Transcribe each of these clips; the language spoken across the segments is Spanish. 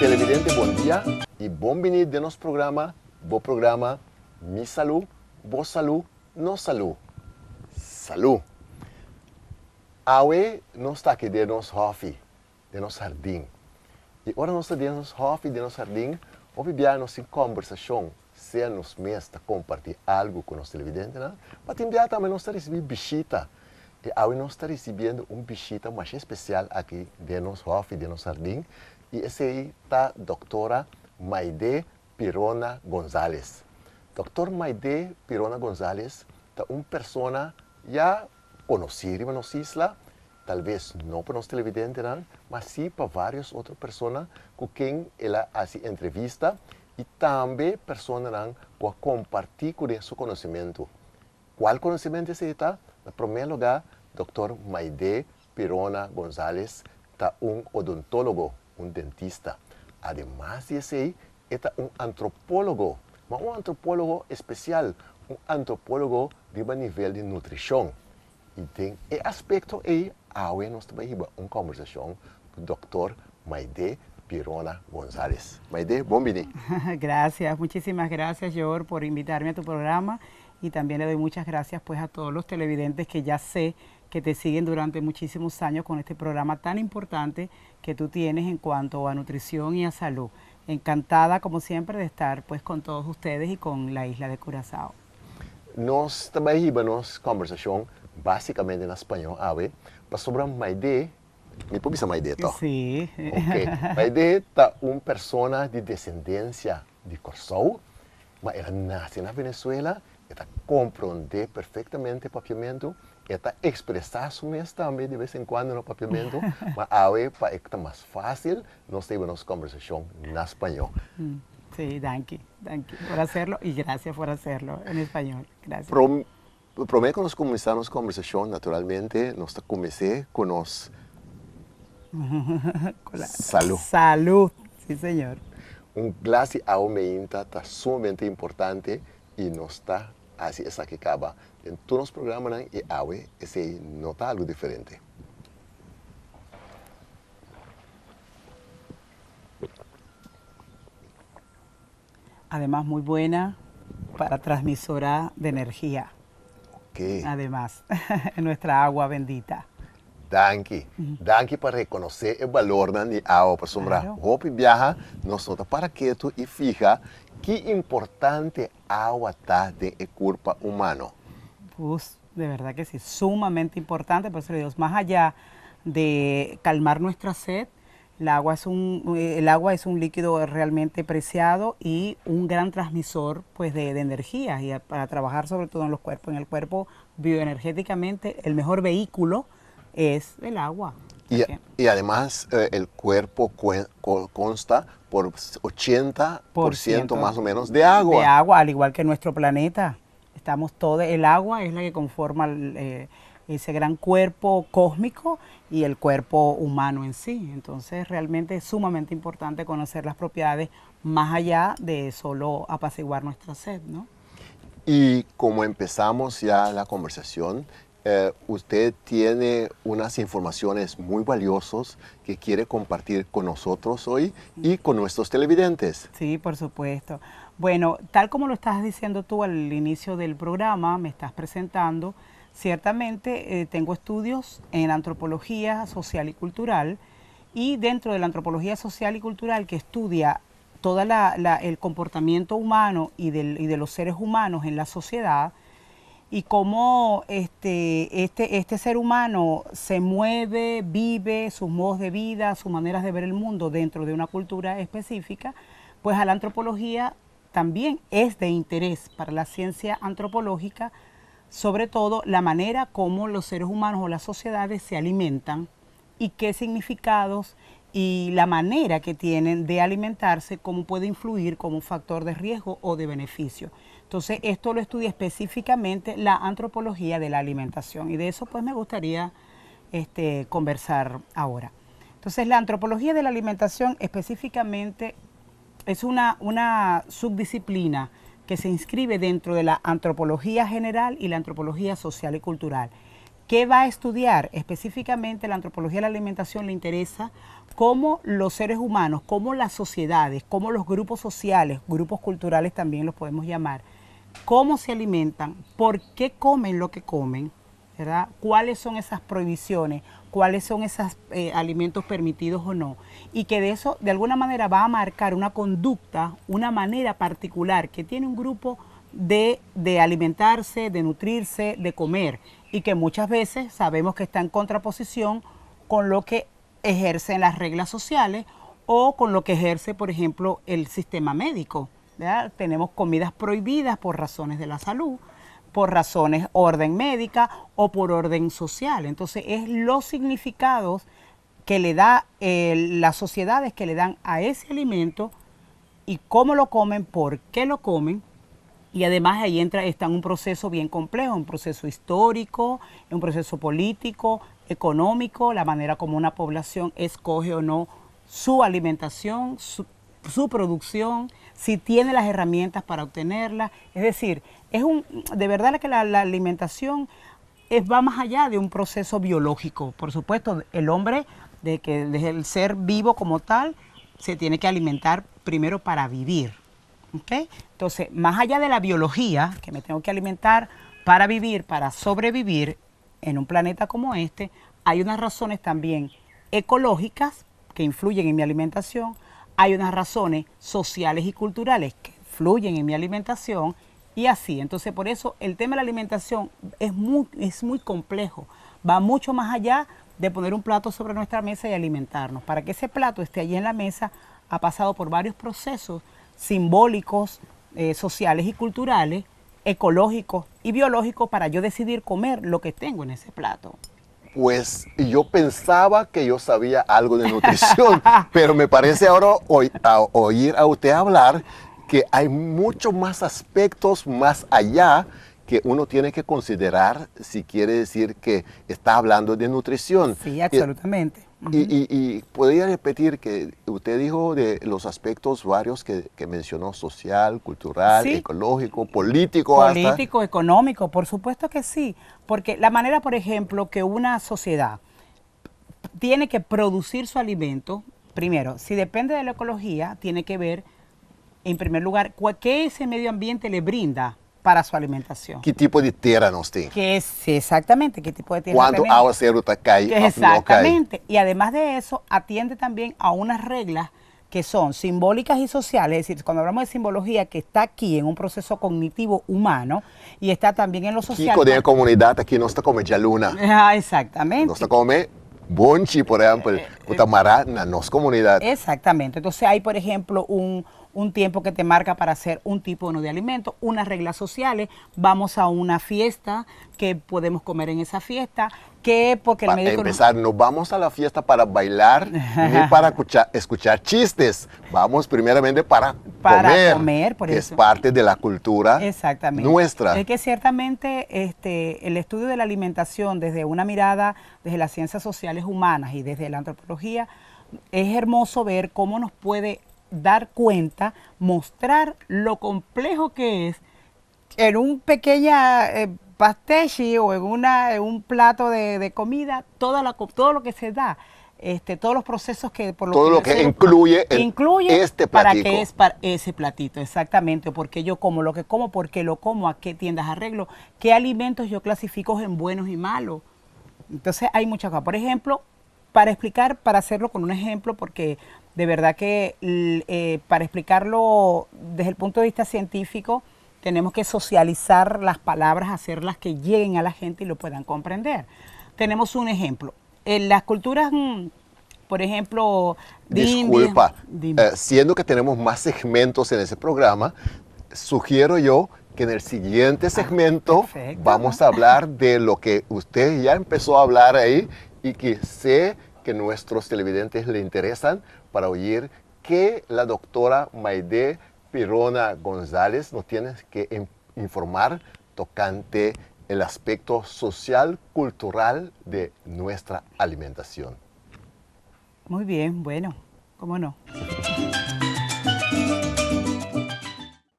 televidente, bom dia e bem-vindo de nosso programa, Mi Salud, Vos Salud, Nos Salud. Salud. Hoje nós está aqui de nosso hofe, de nosso jardim. E agora nós estamos de nosso hofe, de nosso jardim, hoje viemos em conversação, se nos mestra compartilhar algo com os televidentes, né? Mas também nós estamos recebendo visita. E hoje nós estamos recebendo visita mais especial aqui de nosso hofe, de nosso jardim. E esse aí está a doutora Maide Pirona González. Doutor Maide Pirona González está uma pessoa já conhecida em nossa isla, talvez não para os televidentes, mas sim para várias outras pessoas com quem ela faz entrevista e também pessoas que compartilham com seu conhecimento. Qual conhecimento é esse? Em primeiro lugar, Dr. Maide Pirona González está um odontólogo, um dentista. Además de esse, é um antropólogo, mas um antropólogo especial, um antropólogo de nível de nutrição. E tem esse aspecto aí, hoje nós estamos uma conversação com o Dr. Maide Pirona González. Maide, bom-vindo. Gracias, muchísimas gracias, George, por invitarme a tu programa y también le doy muchas gracias pues a todos los televidentes que ya sé que te siguen durante muchísimos años con este programa tan importante que tú tienes en cuanto a nutrición y a salud. Encantada, como siempre, de estar pues con todos ustedes y con la isla de Curazao. Nós estamos aí para nossa conversação, basicamente em espanhol, mas sobre Maide, me pode chamar Maide, tá? Sim. Ok. Maide é uma pessoa de descendência de Curazao, mas ela nasce na Venezuela, ela compreende perfeitamente o papiamento, ela expressa su mesmo também de vez em quando no papiamento, mas hoje, para que está mais fácil, nós temos nossa conversação em espanhol. Sí, danke por hacerlo y gracias por hacerlo en español. Gracias. Prometo que nós começamos a conversação, naturalmente, nós comecei com nós. Salud. Salud, sí, señor. Glass de aumenta está sumamente importante e nós está assim essa que acaba. Em todos os programas e hoje esse nota algo diferente. Además, muy buena para transmisora de energía. Ok. Además, nuestra agua bendita. Danke. Danke para reconhecer o valor de agua. Para sombrar, roupa e viaja, nós nota para quieto e fija que importante agua está de corpo humano. Pues, de verdad que sí, sumamente importante, por eso le digo, más allá de calmar nuestra sed, el agua es un líquido realmente preciado y un gran transmisor pues, de energía y para trabajar sobre todo en los cuerpos. En el cuerpo bioenergéticamente el mejor vehículo es el agua. Y además el cuerpo consta por 80% más o menos de agua. De agua, al igual que nuestro planeta. Estamos todo, el agua es la que conforma ese gran cuerpo cósmico y el cuerpo humano en sí. Entonces realmente es sumamente importante conocer las propiedades más allá de solo apaciguar nuestra sed, ¿no? Y como empezamos ya la conversación, usted tiene unas informaciones muy valiosas que quiere compartir con nosotros hoy y con nuestros televidentes. Sí, por supuesto. Bueno, tal como lo estás diciendo tú al inicio del programa, me estás presentando, ciertamente tengo estudios en antropología social y cultural y dentro de la antropología social y cultural que estudia todo el comportamiento humano y de los seres humanos en la sociedad y cómo este ser humano se mueve, vive, sus modos de vida, sus maneras de ver el mundo dentro de una cultura específica, pues a la antropología también es de interés para la ciencia antropológica, sobre todo la manera como los seres humanos o las sociedades se alimentan y qué significados y la manera que tienen de alimentarse, cómo puede influir como un factor de riesgo o de beneficio. Entonces, esto lo estudia específicamente la antropología de la alimentación y de eso pues me gustaría conversar ahora. Entonces, la antropología de la alimentación específicamente es una subdisciplina que se inscribe dentro de la antropología general y la antropología social y cultural, ¿Qué va a estudiar? Específicamente la antropología de la alimentación le interesa cómo los seres humanos, cómo las sociedades, cómo los grupos sociales, grupos culturales también los podemos llamar, cómo se alimentan, por qué comen lo que comen, ¿verdad? ¿Cuáles son esas prohibiciones? ¿Cuáles son esos alimentos permitidos o no? Y que de eso, de alguna manera, va a marcar una conducta, una manera particular que tiene un grupo de alimentarse, de nutrirse, de comer, y que muchas veces sabemos que está en contraposición con lo que ejercen las reglas sociales o con lo que ejerce, por ejemplo, el sistema médico, ¿verdad? Tenemos comidas prohibidas por razones de la salud, por razones orden médica o por orden social. Entonces es los significados que le da las sociedades que le dan a ese alimento y cómo lo comen, por qué lo comen. Y además ahí está en un proceso bien complejo, un proceso histórico, un proceso político, económico, la manera como una población escoge o no su alimentación, su producción, si tiene las herramientas para obtenerla. Es decir, de verdad que la alimentación va más allá de un proceso biológico. Por supuesto, el hombre, desde el ser vivo como tal, se tiene que alimentar primero para vivir. ¿Okay? Entonces, más allá de la biología, que me tengo que alimentar para vivir, para sobrevivir en un planeta como este, hay unas razones también ecológicas que influyen en mi alimentación, hay unas razones sociales y culturales que influyen en mi alimentación y así. Entonces, por eso el tema de la alimentación es muy complejo, va mucho más allá de poner un plato sobre nuestra mesa y alimentarnos. Para que ese plato esté allí en la mesa, ha pasado por varios procesos simbólicos, sociales y culturales, ecológicos y biológicos para yo decidir comer lo que tengo en ese plato. Pues yo pensaba que yo sabía algo de nutrición, pero me parece ahora oír a usted hablar que hay muchos más aspectos más allá que uno tiene que considerar si quiere decir que está hablando de nutrición. Sí, absolutamente. Y podría repetir que usted dijo de los aspectos varios que mencionó, social, cultural, sí, ecológico, político. Político, económico, por supuesto que sí. Porque la manera, por ejemplo, que una sociedad tiene que producir su alimento, primero, si depende de la ecología, tiene que ver, en primer lugar, qué ese medio ambiente le brinda para su alimentación. ¿Qué tipo de tierra nos tiene? Sí, exactamente, qué tipo de tierra ¿Cuánto tenemos? agua se cae? Exactamente. Y además de eso, atiende también a unas reglas que son simbólicas y sociales. Es decir, cuando hablamos de simbología, que está aquí en un proceso cognitivo humano y está también en lo social. Aquí con la comunidad, aquí no está come luna. Exactamente. No está come bonchi, por ejemplo, utamará na nos comunidad. Exactamente. Entonces hay, por ejemplo, un tiempo que te marca para hacer un tipo de alimento, unas reglas sociales, vamos a una fiesta, que podemos comer en esa fiesta, que porque el médico... Para empezar, no vamos a la fiesta para bailar ni para escuchar chistes, vamos primeramente para comer, por que eso es parte de la cultura nuestra. Es que ciertamente el estudio de la alimentación desde una mirada, desde las ciencias sociales humanas y desde la antropología, es hermoso ver cómo nos puede dar cuenta, mostrar lo complejo que es en un pequeña pastechi o en un plato de comida, todo lo que se da, todos los procesos que por todo lo que incluye este platito. Para que es para ese platito, exactamente, porque yo como lo que como, porque lo como, a qué tiendas arreglo, qué alimentos yo clasifico en buenos y malos. Entonces hay muchas cosas. Por ejemplo, para hacerlo con un ejemplo, porque de verdad que para explicarlo desde el punto de vista científico, tenemos que socializar las palabras, hacerlas que lleguen a la gente y lo puedan comprender. Tenemos un ejemplo. En las culturas, por ejemplo... Disculpa, siendo que tenemos más segmentos en ese programa, sugiero yo que en el siguiente segmento vamos a hablar de lo que usted ya empezó a hablar ahí y que sé que nuestros televidentes le interesan para oír que la doctora Maide Pirona González nos tiene que informar tocante el aspecto social, cultural de nuestra alimentación. Muy bien, bueno, ¿cómo no?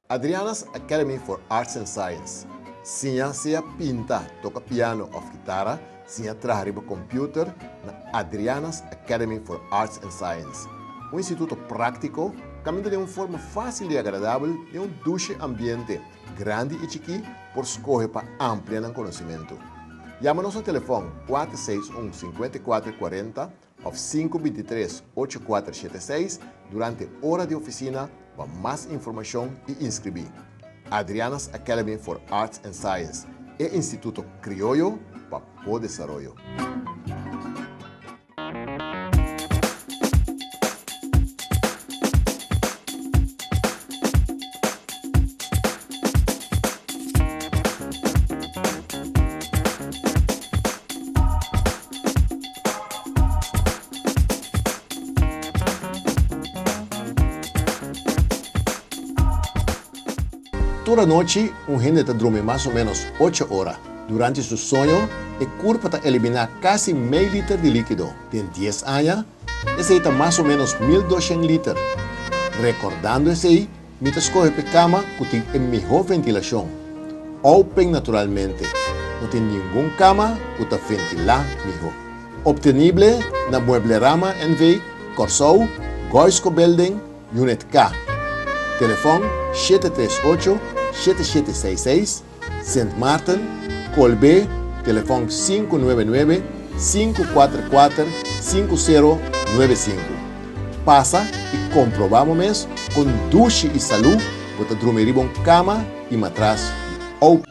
Adriana's Academy for Arts and Science. Ciencia, pinta, toca piano o guitarra, sin trabalhar em computer na Adriana's Academy for Arts and Science. Um instituto prático, caminho de uma forma fácil e agradável de um duche ambiente grande e chiqui por escolher para ampliar o conhecimento. Chama-nos ao telefone 461-5440 ou 523-8476 durante hora de oficina para mais informação e inscrever. Adriana's Academy for Arts and Science é Instituto Criollo para o Desarrollo. Toda noite, gente dorme mais ou menos 8 horas. Durante seu sonho, o corpo está eliminar quase meio litro de líquido. Tem 10 anos, esse está mais ou menos 1.200 litros. Recordando esse aí, me escolhe para cama que tem a melhor ventilação. Open naturalmente. Não tem nenhuma cama que está ventilar melhor. Obtenível na Mueblerama NV, Corsou, Goisco Building, Unit K. Telefone 738-7766, St. Martin, Colbé, telefone 599-544-5095. Passa e comprovamos mesmo com duche e saúde para dormir em cama e matraz. Hoje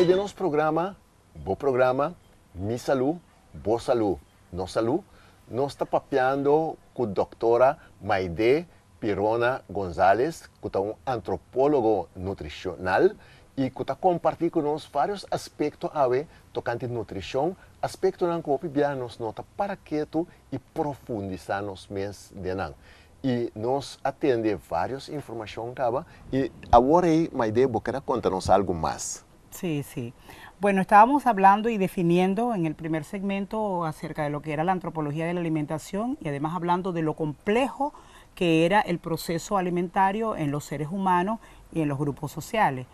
de nosso programa, bom programa, Mi Salud, Boa Salud, No Salud, nós está papeando com a doutora Maide Pirona González, que é antropólogo nutricional e que está compartilhando conosco vários aspectos tocante nutrição, aspectos que nós nota para quieto e profundizar nos mês de nan. E nos atende várias informações e agora Maide, você quer contar-nos algo mais? Sí, sí. Bueno, estábamos hablando y definiendo en el primer segmento acerca de lo que era la antropología de la alimentación y además hablando de lo complejo que era el proceso alimentario en los seres humanos y en los grupos sociales.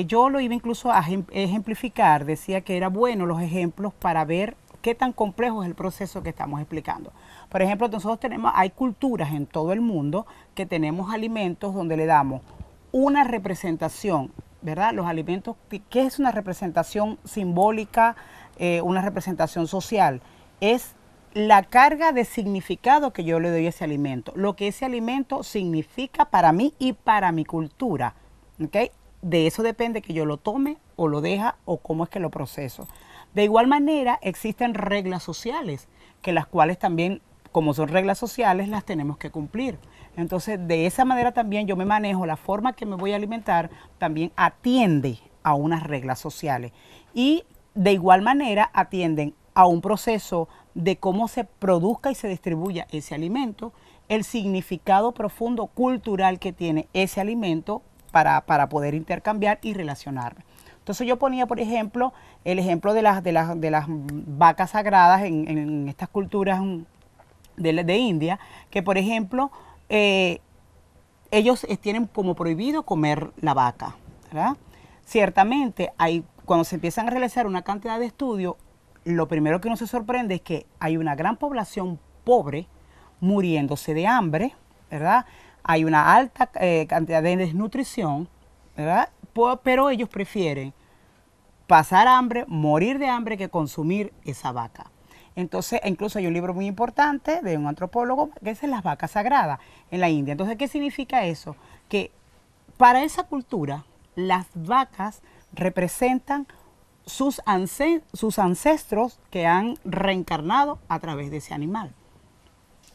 Yo lo iba incluso a ejemplificar, decía que era bueno los ejemplos para ver qué tan complejo es el proceso que estamos explicando. Por ejemplo, nosotros hay culturas en todo el mundo que tenemos alimentos donde le damos una representación, ¿verdad? Los alimentos, ¿qué es una representación simbólica, una representación social? Es la carga de significado que yo le doy a ese alimento, lo que ese alimento significa para mí y para mi cultura, ¿ok? De eso depende que yo lo tome o lo deja o cómo es que lo proceso. De igual manera, existen reglas sociales, que las cuales también, como son reglas sociales, las tenemos que cumplir. Entonces, de esa manera también yo me manejo, la forma que me voy a alimentar también atiende a unas reglas sociales. Y de igual manera atienden a un proceso de cómo se produzca y se distribuya ese alimento, el significado profundo cultural que tiene ese alimento para poder intercambiar y relacionarme. Entonces yo ponía, por ejemplo, el ejemplo de las vacas sagradas en estas culturas de India, que por ejemplo, ellos tienen como prohibido comer la vaca, ¿verdad? Ciertamente, cuando se empiezan a realizar una cantidad de estudios, lo primero que uno se sorprende es que hay una gran población pobre muriéndose de hambre, ¿verdad? Hay una alta cantidad de desnutrición, ¿verdad? Pero ellos prefieren pasar hambre, morir de hambre, que consumir esa vaca. Entonces, incluso hay un libro muy importante de un antropólogo que es Las vacas sagradas en la India. Entonces, ¿qué significa eso? Que para esa cultura, las vacas representan sus ancestros que han reencarnado a través de ese animal.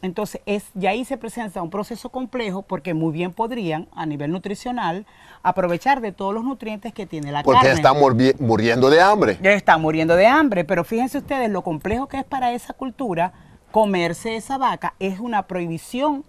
Entonces, y ahí se presenta un proceso complejo porque muy bien podrían, a nivel nutricional, aprovechar de todos los nutrientes que tiene la carne. Porque están muriendo de hambre. Están muriendo de hambre, pero fíjense ustedes lo complejo que es para esa cultura comerse esa vaca. Es una prohibición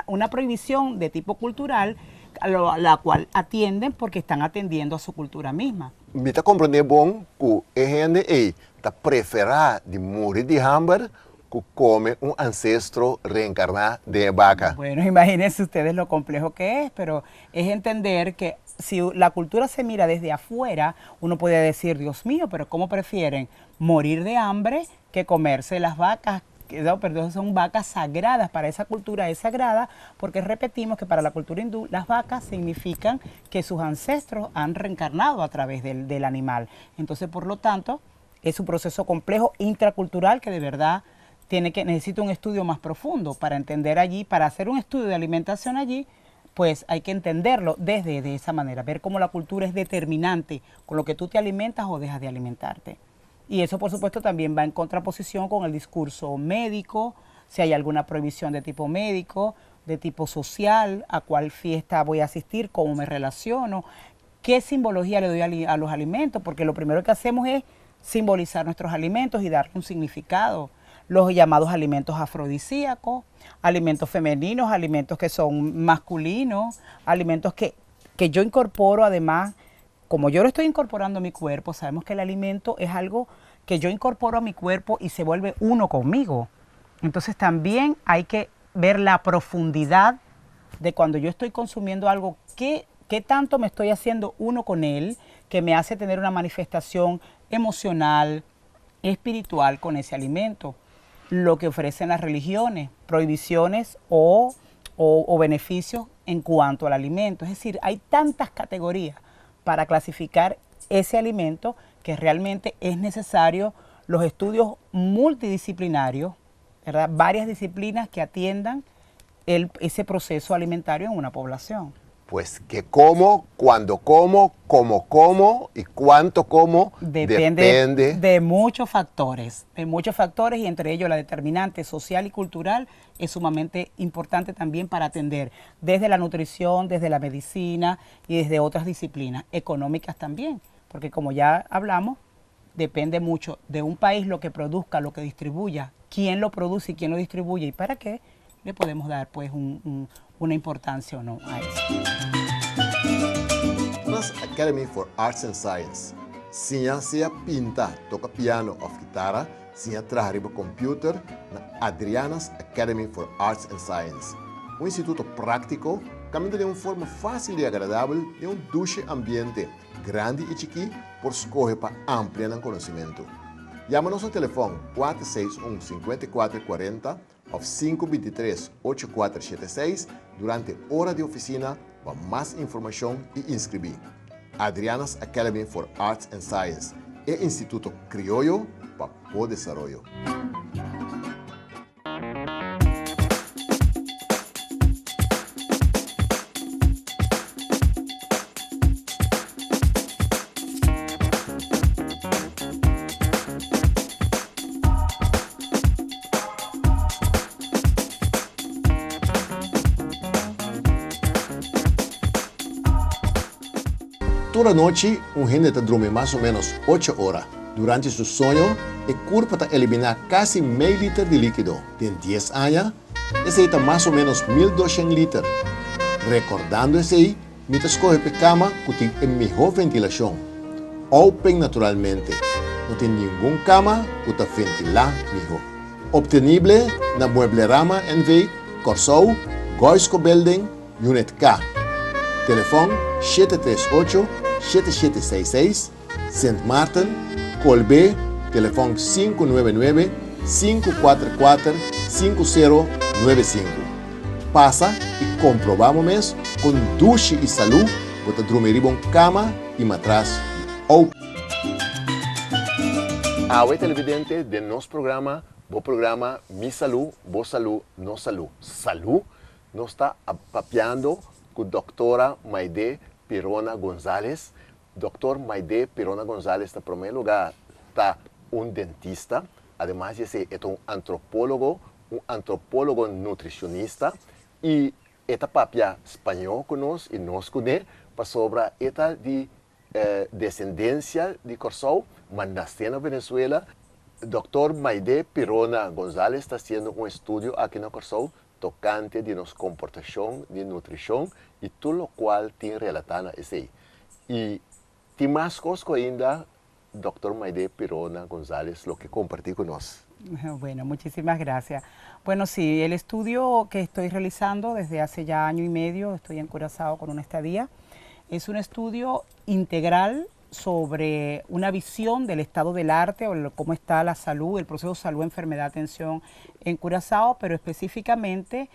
una prohibición de tipo cultural a la cual atienden porque están atendiendo a su cultura misma. Me está comprendendo bom que a gente está preferida de morir de hambre que come un ancestro reencarnado de vaca. Bueno, imagínense ustedes lo complejo que es, pero es entender que si la cultura se mira desde afuera, uno puede decir, Dios mío, pero ¿cómo prefieren morir de hambre que comerse las vacas? No, perdón, son vacas sagradas, para esa cultura es sagrada, porque repetimos que para la cultura hindú las vacas significan que sus ancestros han reencarnado a través del animal. Entonces, por lo tanto, es un proceso complejo intracultural que de verdad necesita un estudio más profundo para entender allí, para hacer un estudio de alimentación allí, pues hay que entenderlo de esa manera, ver cómo la cultura es determinante con lo que tú te alimentas o dejas de alimentarte. Y eso, por supuesto, también va en contraposición con el discurso médico, si hay alguna prohibición de tipo médico, de tipo social, a cuál fiesta voy a asistir, cómo me relaciono, qué simbología le doy a los alimentos, porque lo primero que hacemos es simbolizar nuestros alimentos y darle un significado. Los llamados alimentos afrodisíacos, alimentos femeninos, alimentos que son masculinos, alimentos que yo incorporo además. Como yo lo estoy incorporando a mi cuerpo, sabemos que el alimento es algo que yo incorporo a mi cuerpo y se vuelve uno conmigo. Entonces también hay que ver la profundidad de cuando yo estoy consumiendo algo, qué tanto me estoy haciendo uno con él, que me hace tener una manifestación emocional, espiritual con ese alimento. Lo que ofrecen las religiones, prohibiciones o beneficios en cuanto al alimento. Es decir, hay tantas categorías para clasificar ese alimento que realmente es necesario los estudios multidisciplinarios, ¿verdad? Varias disciplinas que atiendan ese proceso alimentario en una población. Pues que como, cuándo como, cómo como y cuánto como depende de muchos factores, y entre ellos la determinante social y cultural es sumamente importante también para atender desde la nutrición, desde la medicina y desde otras disciplinas económicas también, porque como ya hablamos, depende mucho de un país lo que produzca, lo que distribuya, quién lo produce y quién lo distribuye y para qué le podemos dar pues una importancia o no a eso. Adriana's Academy for Arts and Science. Sinha sea pinta, toca piano ou guitarra, sinha trabalha no computer na Adriana's Academy for Arts and Science. Um instituto prático, caminha de uma forma fácil e agradável de um duche ambiente, grande e chiqui, por escolher para ampliar o conhecimento. Chama-nos no telefone 461-5440 ou 523-8476 durante hora de oficina para mais informação e inscrever. Adriana's Academy for Arts and Science é Instituto Criollo para o Desarrollo. Toda noite, gente dorme mais ou menos 8 horas. Durante seu sonho, o corpo está eliminar quase meio litro de líquido. Tem 10 anos, necessita mais ou menos 1.200 litros. Recordando isso aí, me escolhe para a cama que tem a melhor ventilação. Open naturalmente. Não tem nenhuma cama que está ventilar melhor. Obtenível na Mueblerama NV, Corsou, Goisco Building, Unit K. Telefone 738-7766, St. Martin, Colbé, telefone 599-544-5095. Passa e comprovamos mesmo com duche e saúde, você dormir em cama e matraz. A televidente de nosso programa, o programa Mi Salud, Vos Salud, No Salud. Salud nos está papeando com a doutora Maide Pirona González. Dr. Maide Pirona González, en primer lugar, está un dentista, además de ser un antropólogo nutricionista, y esta papia español con nosotros y nos con él, para sobre esta de descendencia de Corsou, mas nació en Venezuela. Dr. Maide Pirona González está haciendo un estudio aquí en Corsou, tocante de nuestra comportación, de nutrición y todo lo cual tiene relatado ese. Y tiene más cosas ainda, Dr. Maide Pirona González, lo que compartí con nosotros. Bueno, muchísimas gracias. Bueno, sí, el estudio que estoy realizando desde hace ya año y medio, estoy en Curazao con una estadía, Es un estudio integral sobre una visión del estado del arte o cómo está la salud, el proceso de salud, enfermedad, atención en Curazao, pero específicamente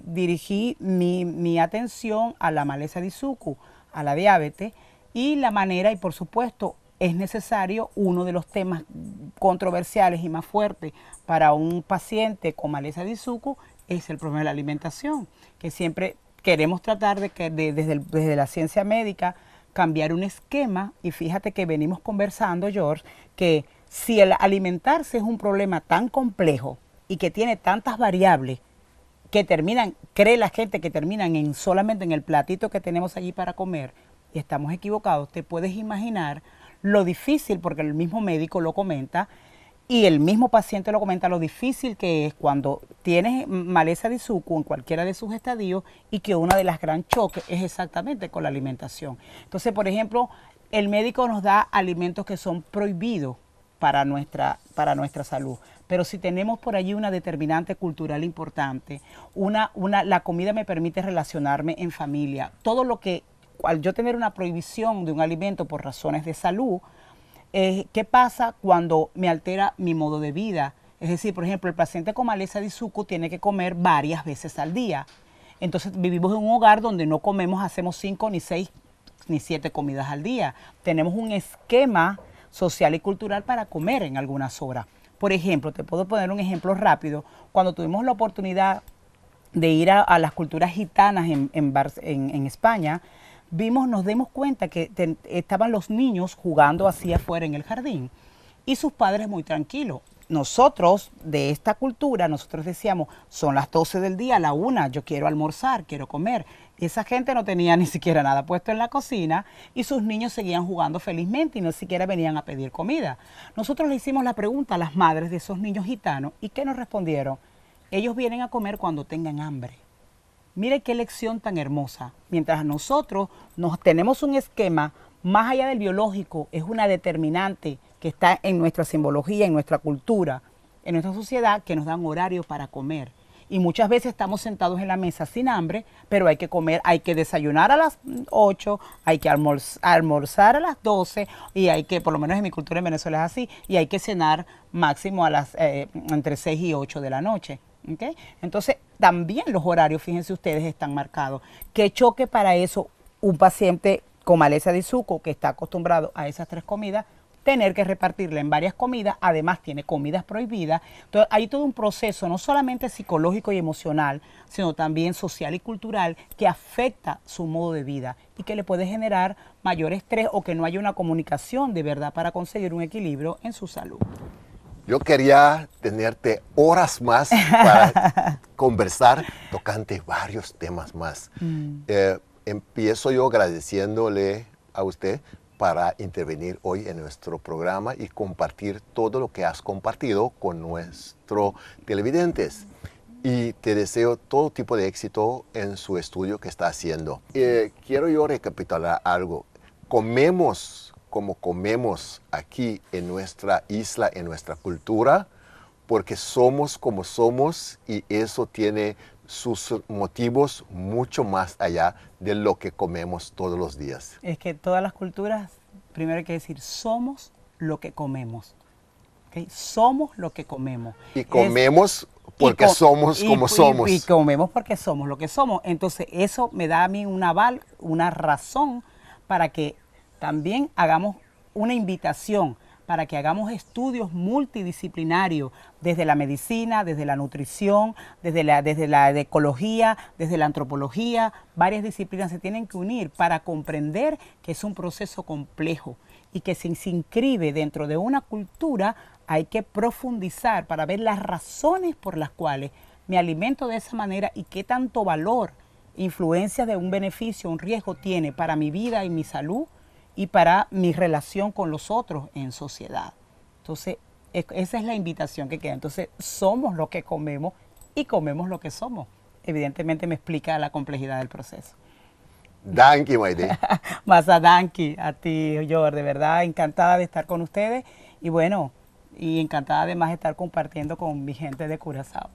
dirigí mi atención a la maleza de Isuzu, a la diabetes y la manera, y por supuesto es necesario, uno de los temas controversiales y más fuertes para un paciente con maleza de Isuzu es el problema de la alimentación, que siempre queremos tratar de que desde la ciencia médica cambiar un esquema, y fíjate que venimos conversando, George, que si el alimentarse es un problema tan complejo y que tiene tantas variables que cree la gente que terminan solamente en el platito que tenemos allí para comer, y estamos equivocados, te puedes imaginar lo difícil, porque el mismo médico lo comenta, y el mismo paciente lo comenta, lo difícil que es cuando tienes maleza de Isuzu en cualquiera de sus estadios y que una de las gran choques es exactamente con la alimentación. Entonces, por ejemplo, el médico nos da alimentos que son prohibidos para nuestra salud. Pero si tenemos por allí una determinante cultural importante, la comida me permite relacionarme en familia. Todo lo que, al yo tener una prohibición de un alimento por razones de salud, ¿qué pasa cuando me altera mi modo de vida? Es decir, por ejemplo, el paciente con maleza de Isuzu tiene que comer varias veces al día. Entonces vivimos en un hogar donde no comemos, hacemos 5, ni 6, ni 7 comidas al día. Tenemos un esquema social y cultural para comer en algunas horas. Por ejemplo, te puedo poner un ejemplo rápido. Cuando tuvimos la oportunidad de ir a las culturas gitanas en España, nos dimos cuenta que estaban los niños jugando así afuera en el jardín y sus padres muy tranquilos. Nosotros, de esta cultura, nosotros decíamos, son las 12 del día, a la 1, yo quiero almorzar, quiero comer. Y esa gente no tenía ni siquiera nada puesto en la cocina y sus niños seguían jugando felizmente y no siquiera venían a pedir comida. Nosotros le hicimos la pregunta a las madres de esos niños gitanos y ¿qué nos respondieron? Ellos vienen a comer cuando tengan hambre. Mire qué lección tan hermosa. Mientras nosotros tenemos un esquema, más allá del biológico, es una determinante que está en nuestra simbología, en nuestra cultura, en nuestra sociedad, que nos dan horario para comer. Y muchas veces estamos sentados en la mesa sin hambre, pero hay que comer, hay que desayunar a las 8, hay que almorzar a las 12, y hay que, por lo menos en mi cultura en Venezuela es así, y hay que cenar máximo a entre 6 y 8 de la noche. ¿Okay? Entonces, también los horarios, fíjense ustedes, están marcados. ¿Qué choque para eso un paciente con maleza de Isuzu que está acostumbrado a esas 3 comidas, tener que repartirla en varias comidas, además tiene comidas prohibidas? Entonces, hay todo un proceso, no solamente psicológico y emocional, sino también social y cultural, que afecta su modo de vida y que le puede generar mayor estrés o que no haya una comunicación de verdad para conseguir un equilibrio en su salud. Yo quería tenerte horas más para conversar tocante varios temas más. Empiezo yo agradeciéndole a usted para intervenir hoy en nuestro programa y compartir todo lo que has compartido con nuestros televidentes. Y te deseo todo tipo de éxito en su estudio que está haciendo. Quiero yo recapitular algo. Comemos como comemos aquí en nuestra isla, en nuestra cultura, porque somos como somos y eso tiene sus motivos mucho más allá de lo que comemos todos los días. Es que todas las culturas, primero hay que decir, somos lo que comemos. ¿Okay? Somos lo que comemos. Y comemos porque somos como somos. Y comemos porque somos lo que somos. Entonces eso me da a mí un aval, una razón para que también hagamos una invitación para que hagamos estudios multidisciplinarios desde la medicina, desde la nutrición, desde la ecología, desde la antropología. Varias disciplinas se tienen que unir para comprender que es un proceso complejo y que si se inscribe dentro de una cultura hay que profundizar para ver las razones por las cuales me alimento de esa manera y qué tanto valor, influencia de un beneficio, un riesgo tiene para mi vida y mi salud y para mi relación con los otros en sociedad. Entonces, esa es la invitación que queda. Entonces, somos lo que comemos y comemos lo que somos. Evidentemente me explica la complejidad del proceso. Danke, Maide. Masa danke a ti, George, de verdad, encantada de estar con ustedes y bueno, y encantada además de estar compartiendo con mi gente de Curazao.